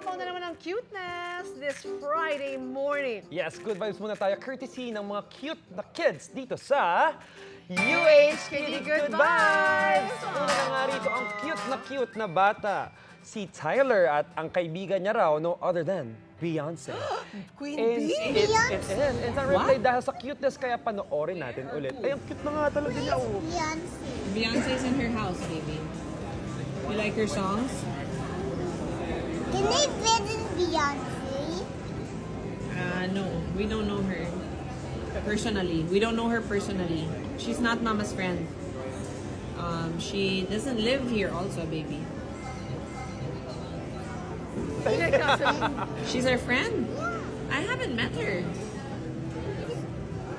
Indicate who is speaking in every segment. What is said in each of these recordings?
Speaker 1: Sapaw na naman ang cuteness this Friday morning.
Speaker 2: Yes, good vibes muna tayo. Courtesy ng mga cute na kids dito sa UHKD Good Vibes! Una na nga rito ang cute na bata. Si Tyler at ang kaibigan niya raw, no other than Beyonce.
Speaker 1: Queen
Speaker 2: And
Speaker 1: Bee?
Speaker 2: it is. And sa replay dahil sa cuteness, kaya panoorin natin ulit. Ay, ang cute na nga talaga niya. Oh.
Speaker 3: Beyonce's in her house, baby. You like her songs?
Speaker 4: Can I visit Beyonce?
Speaker 3: No, we don't know her personally. We don't know her personally. She's not Mama's friend. She doesn't live here also, baby. She's our friend? I haven't met her.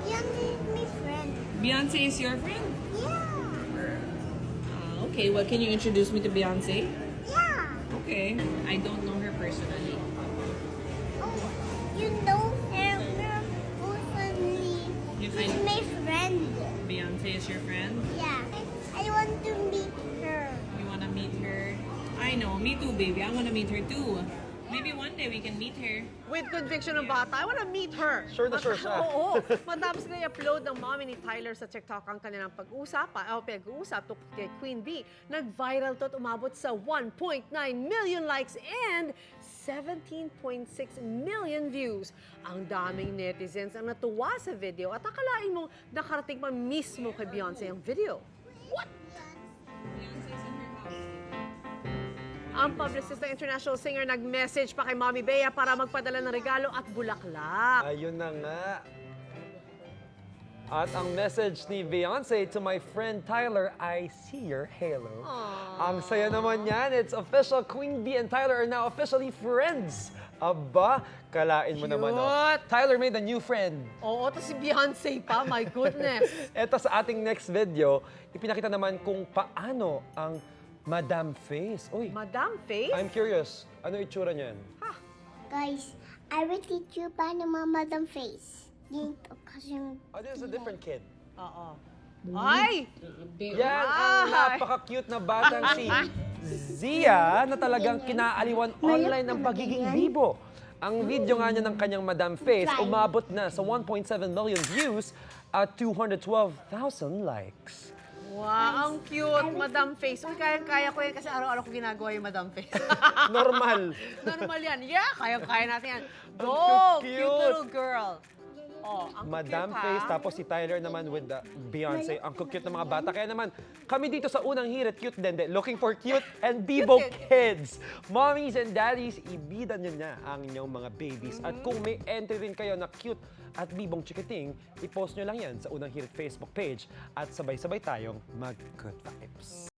Speaker 4: Beyonce is my friend.
Speaker 3: Beyonce is your friend?
Speaker 4: Yeah.
Speaker 3: Okay, well, can you introduce me to Beyonce?
Speaker 4: Yeah.
Speaker 3: Okay. I don't know her personally.
Speaker 4: Oh, you know her personally.
Speaker 3: You
Speaker 4: She's
Speaker 3: kind-
Speaker 4: my friend.
Speaker 3: Beyonce is your friend?
Speaker 4: Yeah. I want to meet her.
Speaker 3: You wanna meet her? I know, me too, baby. I wanna meet her too. Maybe one day we can meet her.
Speaker 1: With conviction ng bata, I wanna meet her.
Speaker 2: Sure na sure siya.
Speaker 1: Oo. Matapos na i-upload ng mommy ni Tyler sa TikTok ang kanilang pag-uusap tungkol kay Queen Bee, nag-viral to at umabot sa 1.9 million likes and 17.6 million views. Ang daming netizens ang natuwa sa video at akalain mong nakarating pa mismo kay Beyonce ang video.
Speaker 3: Beyonce's in her house.
Speaker 1: Ang publicist ng international singer nag-message pa kay Mommy Bea para magpadala ng regalo at bulaklak.
Speaker 2: Ayun na nga. At ang message ni Beyonce to my friend Tyler, I see your halo. Ang saya naman yan. It's official. Queen Bee and Tyler are now officially friends. Aba, kalain mo naman. Oh.
Speaker 1: Cute.
Speaker 2: Tyler made a new friend.
Speaker 1: Oo, to si Beyonce pa. My goodness.
Speaker 2: Eto sa ating next video, ipinakita naman kung paano ang Madam Face. Uy,
Speaker 1: Madam Face?
Speaker 2: I'm curious. Ano itsura niyan?
Speaker 4: Guys, I will teach you paano Madam Face. Dito kasi
Speaker 2: Oh, this is a different kid.
Speaker 1: Oo. Ay!
Speaker 2: Yan ang napaka-cute na batang si Zia na talagang kinaaliwan online ng pagiging bibo. Ang video nga niya ng kanyang Madam Face umabot na sa 1.7 million views at 212,000 likes.
Speaker 1: Wow, ang cute, Madam Face. Uy, kaya ko yan kasi araw-araw ko ginagawa yung Madam Face.
Speaker 2: Normal.
Speaker 1: Normal yan. Yeah, kaya natin yan. Go!
Speaker 2: cute.
Speaker 1: Cute little girl. Oh, ang
Speaker 2: Madam
Speaker 1: cute, ha?
Speaker 2: Face, tapos si Tyler naman with the Beyonce. Ang cute ng mga bata. Kaya naman, kami dito sa unang hirit, cute din. Looking for cute and bibo kids. Mommies and daddies, ibida nyo na ang inyong mga babies. At kung may entry rin kayo na cute at bibong chikiting, i-post nyo lang yan sa unang hirit Facebook page. At sabay-sabay tayong mag-good vibes.